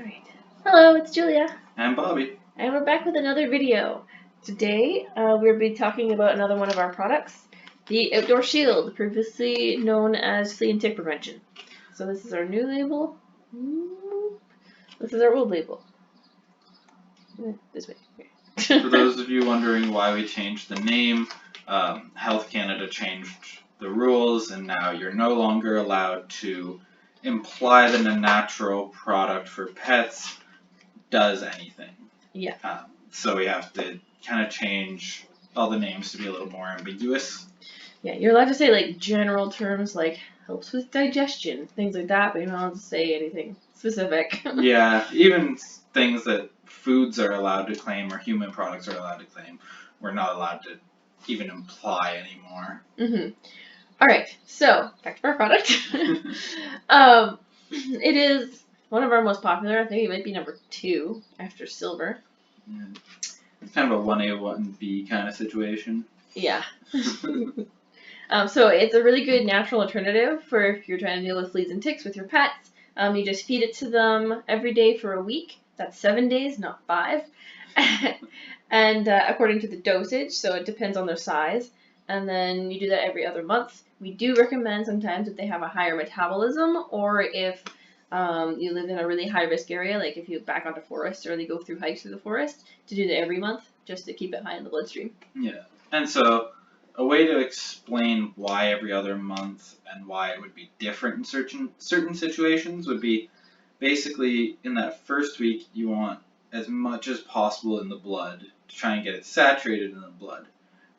Alright. Hello, it's Julia. I'm Bobby. And we're back with another video. Today, we'll be talking about another one of our products, the Outdoor Shield, previously known as Flea and Tick Prevention. So this is our new label. This is our old label. This way. For those of you wondering why we changed the name, Health Canada changed the rules, and now you're no longer allowed to imply that a natural product for pets does anything. Yeah. So we have to kind of change all the names to be a little more ambiguous. Yeah, you're allowed to say like general terms like helps with digestion, things like that, but you're not allowed to say anything specific. Yeah, even things that foods are allowed to claim or human products are allowed to claim, we're not allowed to even imply anymore. Mm-hmm. Alright, so back to our product. It is one of our most popular. I think it might be number 2 after silver. Yeah. It's kind of a 1A, 1B kind of situation. Yeah. So it's a really good natural alternative for if you're trying to deal with fleas and ticks with your pets. You just feed it to them every day for a week. That's 7 days, not 5. And according to the dosage, so it depends on their size. And then you do that every other month. We do recommend sometimes if they have a higher metabolism or if you live in a really high-risk area, like if you back onto forest or they go through hikes through the forest, to do that every month just to keep it high in the bloodstream. Yeah, and so a way to explain why every other month and why it would be different in certain situations would be basically in that first week you want as much as possible in the blood to try and get it saturated in the blood.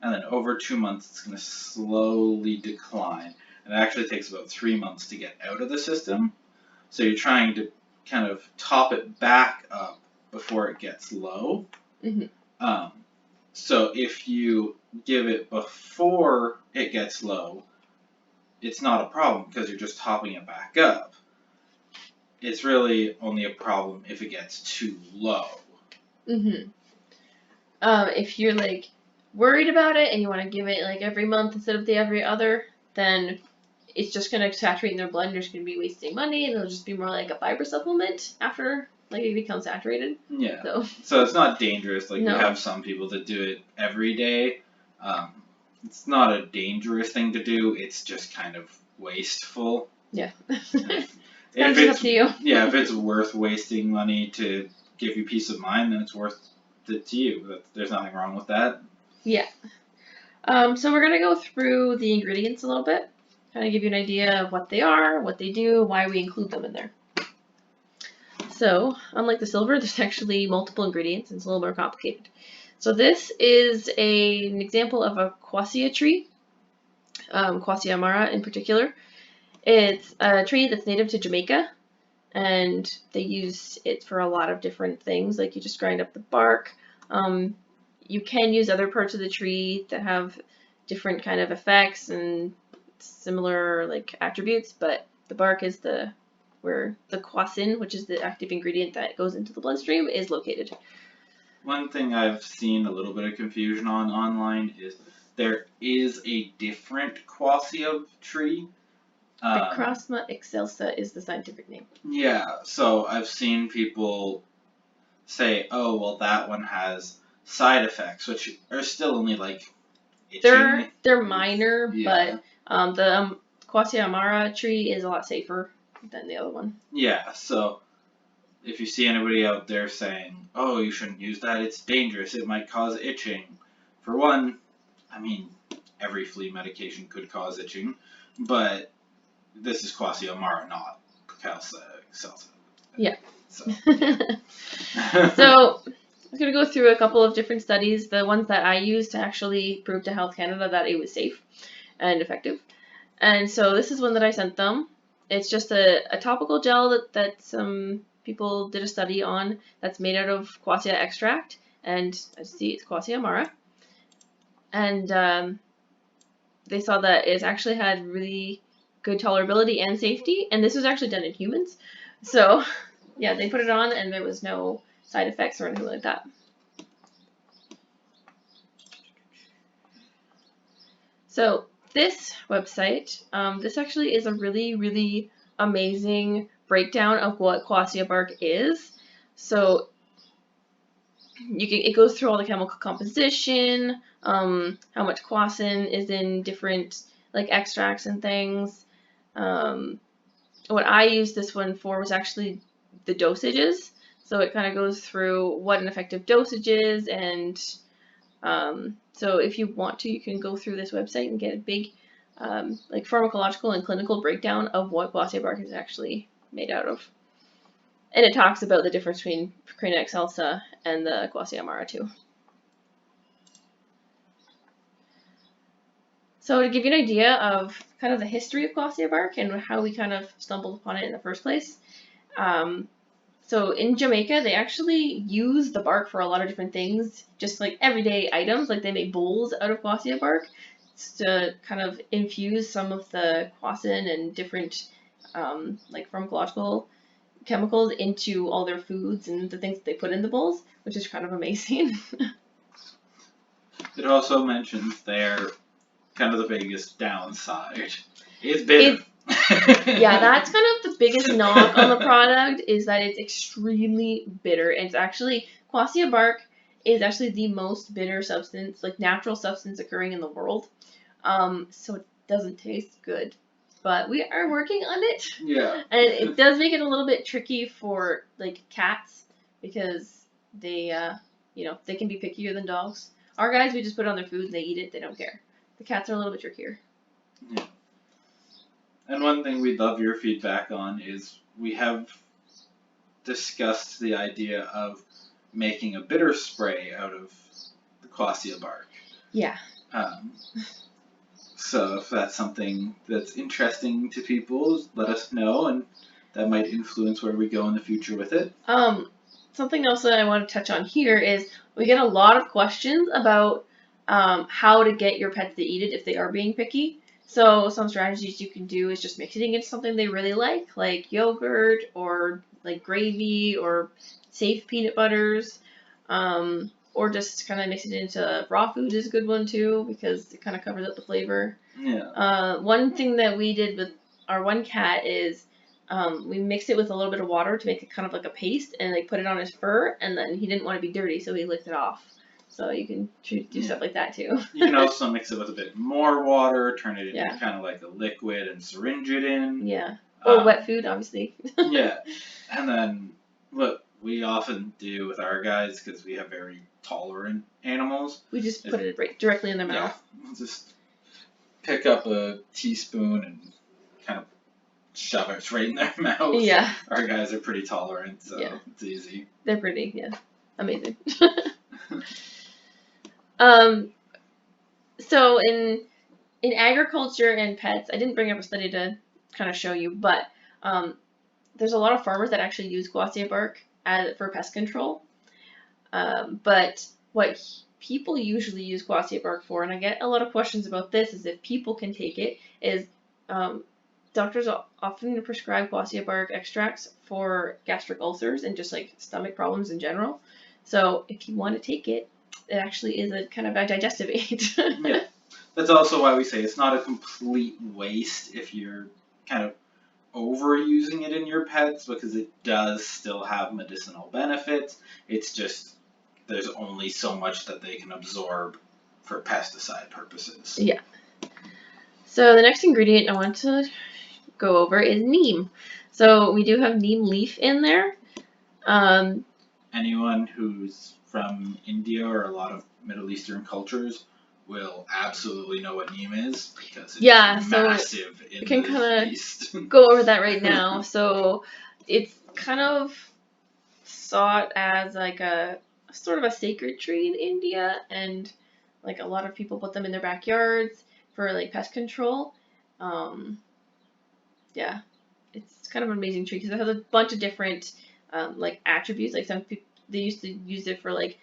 And then over 2 months, it's going to slowly decline. And it actually takes about 3 months to get out of the system. So you're trying to kind of top it back up before it gets low. Mm-hmm. So if you give it before it gets low, it's not a problem because you're just topping it back up. It's really only a problem if it gets too low. Mm-hmm. If you're like worried about it and you want to give it like every month instead of the every other, then it's just going to saturate in their blood and you're just going to be wasting money and it'll just be more like a fiber supplement after like it becomes saturated. Yeah. So it's not dangerous. Like no. We have some people that do it every day. It's not a dangerous thing to do. It's just kind of wasteful. Yeah. If it's up to you. Yeah, if it's worth wasting money to give you peace of mind, then it's worth it to you. There's nothing wrong with that. Yeah. So we're gonna go through the ingredients a little bit, kind of give you an idea of what they are, what they do, why we include them in there. So, unlike the silver, there's actually multiple ingredients, and it's a little more complicated. So this is an example of a Quassia tree, Quassia amara in particular. It's a tree that's native to Jamaica, and they use it for a lot of different things, like you just grind up the bark. You can use other parts of the tree that have different kind of effects and similar like attributes, but the bark is where the quassin, which is the active ingredient that goes into the bloodstream, is located. One thing I've seen a little bit of confusion on online is there is a different Quassia tree. Dicrosma excelsa is the scientific name. Yeah, so I've seen people say, oh, well, that one has side effects, which are still only like itching. They're minor, yeah. But the Quassia amara tree is a lot safer than the other one. Yeah, so if you see anybody out there saying, oh, you shouldn't use that, it's dangerous, it might cause itching. For one, I mean, every flea medication could cause itching, but this is Quassia amara, not excelsa. Yeah. So, So I'm going to go through a couple of different studies, the ones that I used to actually prove to Health Canada that it was safe and effective. And so this is one that I sent them. It's just a topical gel that some people did a study on that's made out of Quassia extract. And as you see, it's Quassia amara. And they saw that it actually had really good tolerability and safety. And this was actually done in humans. So yeah, they put it on and there was no side effects or anything like that. So this website, this actually is a really, really amazing breakdown of what Quassia bark is. So it goes through all the chemical composition, how much quassin is in different like extracts and things. What I used this one for was actually the dosages. So it kind of goes through what an effective dosage is, and so if you want to, you can go through this website and get a big like pharmacological and clinical breakdown of what Quassia bark is actually made out of. And it talks about the difference between Crina excelsa and the Quassia amara too. So to give you an idea of kind of the history of Quassia bark and how we kind of stumbled upon it in the first place. So in Jamaica, they actually use the bark for a lot of different things, just like everyday items. Like they make bowls out of Quassia bark to kind of infuse some of the quassin and different like pharmacological chemicals into all their foods and the things that they put in the bowls, which is kind of amazing. It also mentions their kind of the biggest downside. It's bitter. Yeah, that's kind of the biggest knock on the product, is that it's extremely bitter. And it's actually, Quassia bark is actually the most bitter substance, like natural substance occurring in the world. So it doesn't taste good, but we are working on it. Yeah. And it does make it a little bit tricky for like cats, because they, they can be pickier than dogs. Our guys, we just put it on their food and they eat it, they don't care. The cats are a little bit trickier. Yeah. And one thing we'd love your feedback on is we have discussed the idea of making a bitter spray out of the Quassia bark. Yeah. So if that's something that's interesting to people, let us know, and that might influence where we go in the future with it. Something else that I want to touch on here is we get a lot of questions about how to get your pets to eat it if they are being picky. So some strategies you can do is just mixing it into something they really like yogurt or like gravy or safe peanut butters, or just kind of mix it into raw food is a good one too, because it kind of covers up the flavor. Yeah. One thing that we did with our one cat is we mixed it with a little bit of water to make it kind of like a paste, and like put it on his fur, and then he didn't want to be dirty, so he licked it off. So you can do stuff like that too. You can also mix it with a bit more water, turn it into Yeah. kind of like a liquid and syringe it in. Yeah. Or wet food, obviously. Yeah. And then what we often do with our guys, because we have very tolerant animals, we just put it right directly in their mouth. Yeah, we'll just pick up a teaspoon and kind of shove it right in their mouth. Yeah. Our guys are pretty tolerant, so Yeah. it's easy. They're pretty, yeah. Amazing. So in agriculture and pets, I didn't bring up a study to kind of show you, but there's a lot of farmers that actually use Quassia bark for pest control. But what people usually use Quassia bark for, and I get a lot of questions about this, is if people can take it, is doctors often prescribe Quassia bark extracts for gastric ulcers and just like stomach problems in general. So if you want to take it, it actually is a kind of a digestive aid. Yeah. That's also why we say it's not a complete waste if you're kind of overusing it in your pets, because it does still have medicinal benefits. It's just there's only so much that they can absorb for pesticide purposes. Yeah. So the next ingredient I want to go over is neem. So we do have neem leaf in there. Anyone who's from India or a lot of Middle Eastern cultures will absolutely know what neem is, because it's massive in can the kinda East. Go over that right now. So it's kind of sought as like a sort of a sacred tree in India, and like a lot of people put them in their backyards for like pest control. Yeah, it's kind of an amazing tree because it has a bunch of different like attributes. Like some people, they used to use it for like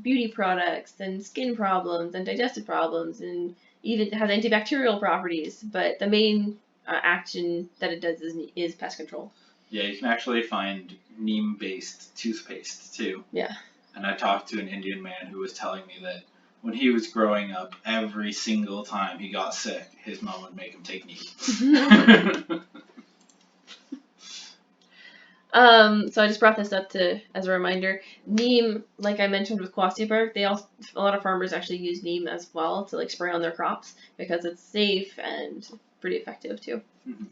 beauty products and skin problems and digestive problems, and even has antibacterial properties. But the main action that it does is pest control. Yeah, you can actually find neem-based toothpaste too. Yeah. And I talked to an Indian man who was telling me that when he was growing up, every single time he got sick, his mom would make him take neem. So I just brought this up as a reminder. Neem, like I mentioned with Quassia bark, a lot of farmers actually use neem as well to like spray on their crops because it's safe and pretty effective too. Mm-hmm.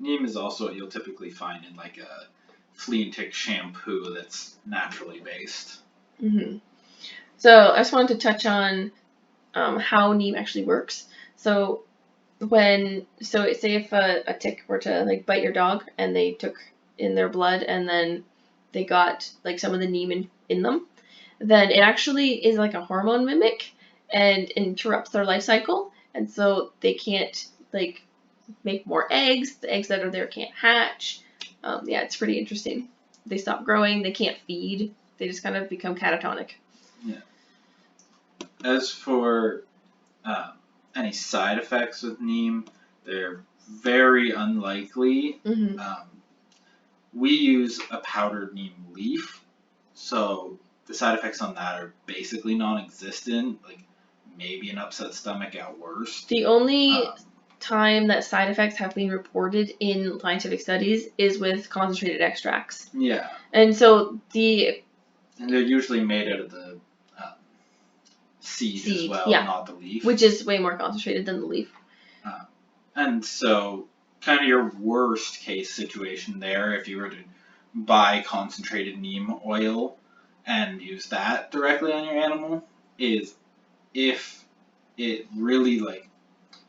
Neem is also what you'll typically find in like a flea and tick shampoo that's naturally based. Mm-hmm. So I just wanted to touch on how neem actually works. So say if a tick were to like bite your dog and they took in their blood and then they got like some of the neem in them, then it actually is like a hormone mimic and interrupts their life cycle, and so they can't like make more eggs. The eggs that are there can't hatch. Yeah, it's pretty interesting. They stop growing. They can't feed. They just kind of become catatonic. Yeah. As for any side effects with neem, they're very unlikely. Mm-hmm. We use a powdered neem leaf, so the side effects on that are basically non-existent. Like maybe an upset stomach at worst. The only time that side effects have been reported in scientific studies is with concentrated extracts. Yeah. And so and they're usually made out of the seed as well, yeah, not the leaf. Which is way more concentrated than the leaf. And so kind of your worst case situation there, if you were to buy concentrated neem oil and use that directly on your animal, is if it really like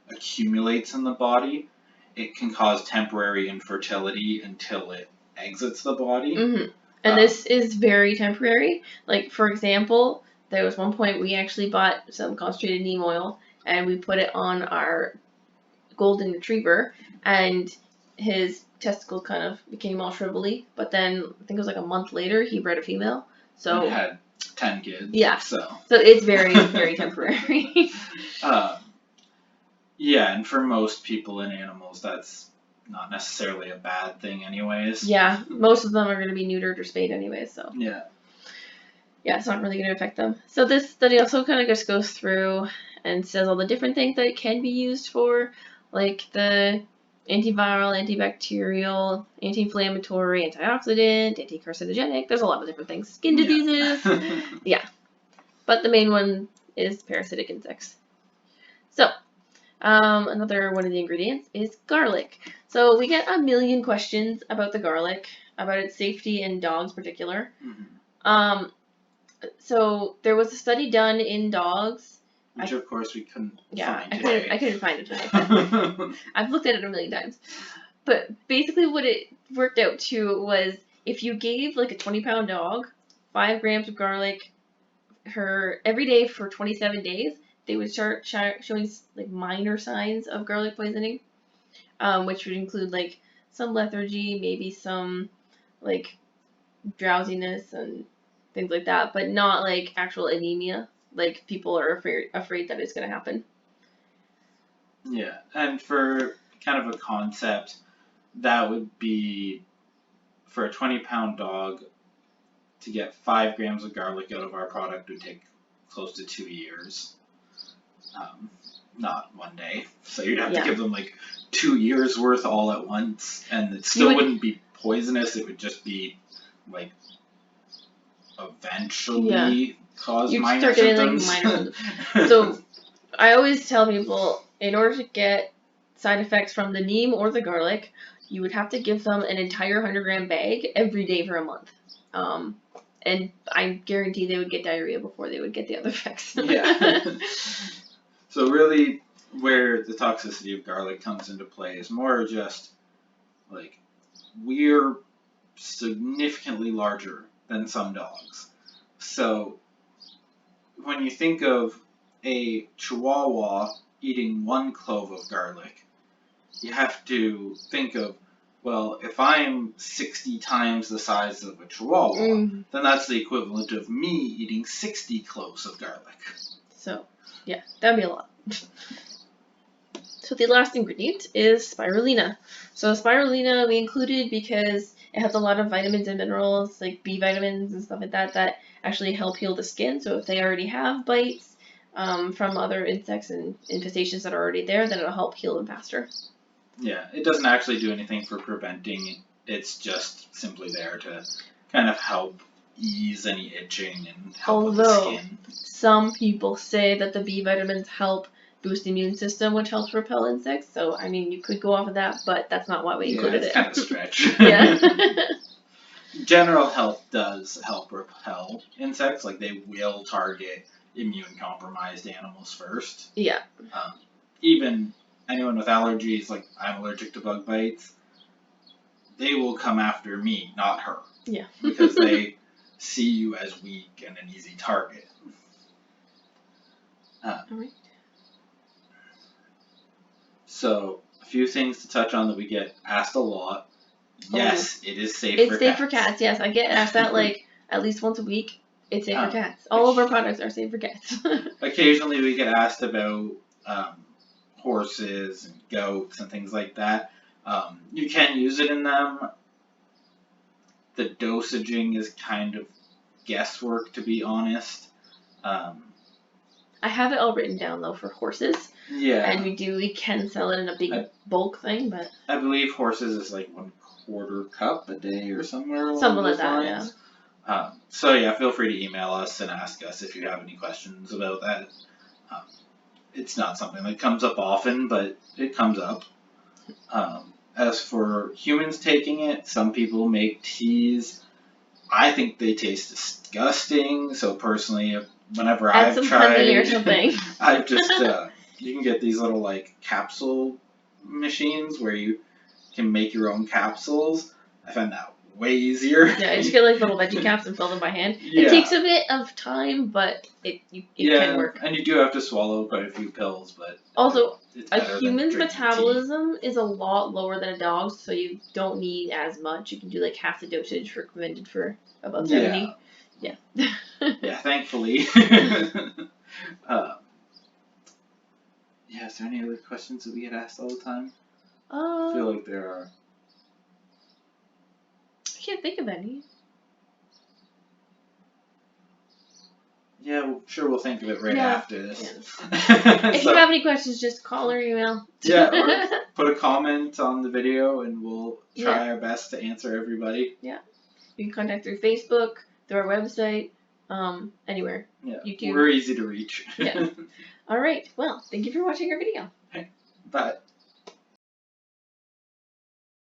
accumulates in the body, it can cause temporary infertility until it exits the body. Mm-hmm. And this is very temporary. Like, for example, there was one point we actually bought some concentrated neem oil and we put it on our golden retriever, and his testicle kind of became all shrivelly, but then I think it was like a month later he bred a female. So it had 10 kids. Yeah. So it's very, very temporary. Yeah, and for most people and animals, that's not necessarily a bad thing anyways. Yeah, most of them are going to be neutered or spayed anyways, so. Yeah. Yeah, it's not really going to affect them. So this study also kind of just goes through and says all the different things that it can be used for, like the antiviral, antibacterial, anti-inflammatory, antioxidant, anti-carcinogenic. There's a lot of different things. Skin diseases. Yeah. But the main one is parasitic insects. So, another one of the ingredients is garlic. So we get a million questions about the garlic, about its safety in dogs in particular. Mm-hmm. So there was a study done in dogs. Which of course we couldn't find today. I couldn't find it today. I've looked at it a million times. But basically what it worked out to was if you gave like a 20-pound dog 5 grams of garlic every day for 27 days, they would start showing like minor signs of garlic poisoning, which would include like some lethargy, maybe some like drowsiness and things like that, but not like actual anemia. Like people are afraid that it's going to happen. Yeah, and for kind of a concept, that would be for a 20-pound dog to get 5 grams of garlic out of our product would take close to 2 years. Not one day. So you'd have to give them like 2 years worth all at once, and it still wouldn't be poisonous. It would just be like eventually cause minor symptoms. Like minor symptoms. So I always tell people, in order to get side effects from the neem or the garlic, you would have to give them an entire 100-gram bag every day for a month. And I guarantee they would get diarrhea before they would get the other effects. Yeah. So really, where the toxicity of garlic comes into play is more just like we're significantly larger than some dogs. So when you think of a Chihuahua eating 1 clove of garlic, you have to think of, well, if I'm 60 times the size of a Chihuahua, then that's the equivalent of me eating 60 cloves of garlic. So, yeah, that'd be a lot. So the last ingredient is spirulina. So spirulina we included because it has a lot of vitamins and minerals, like B vitamins and stuff like that, that actually help heal the skin. So if they already have bites from other insects and infestations that are already there, then it'll help heal them faster. Yeah, it doesn't actually do anything for preventing. It's just simply there to kind of help ease any itching and help with the Although skin. some people say that the B vitamins help boost the immune system, which helps repel insects. So I mean, you could go off of that, but that's not why we included it's it. kind of a stretch. Yeah. General health does help repel insects. Like, they will target immune compromised animals first. Yeah. Even anyone with allergies, like I'm allergic to bug bites, they will come after me, not her. Yeah. Because they see you as weak and an easy target. Alright. So, a few things to touch on that we get asked a lot. Yes, it is safe It's for safe cats. for cats, yes. I get asked that like at least once a week. It's safe for cats. All of our products are safe for cats. Occasionally we get asked about horses and goats and things like that. You can use it in them. The dosaging is kind of guesswork, to be honest. I have it all written down though for horses. Yeah. And we can sell it in a big bulk thing, but I believe horses is like 1/4 cup a day or somewhere along something like those that, lines. So yeah, feel free to email us and ask us if you have any questions about that. It's not something that comes up often, but it comes up. As for humans taking it, some people make teas. I think they taste disgusting. So personally, whenever add I've some tried, honey or something. I've just you can get these little like capsule machines where you can make your own capsules. I find that way easier. Yeah, I just get like little veggie caps and fill them by hand. Yeah. It takes a bit of time, but it can work. And you do have to swallow quite a few pills, but also it's a better than human's drinking metabolism is a lot lower than a dog's, so you don't need as much. You can do like half the dosage for recommended for about 70. Yeah. Yeah, thankfully. Yeah, is there any other questions that we get asked all the time? I feel like there are. I can't think of any. Yeah, sure, we'll think of it right after this. Yeah. If you have any questions, just call or email. Yeah, or put a comment on the video and we'll try our best to answer everybody. Yeah. You can contact through Facebook, through our website, anywhere. Yeah, YouTube. we're easy to reach. Yeah. Alright, well, thank you for watching our video. Bye.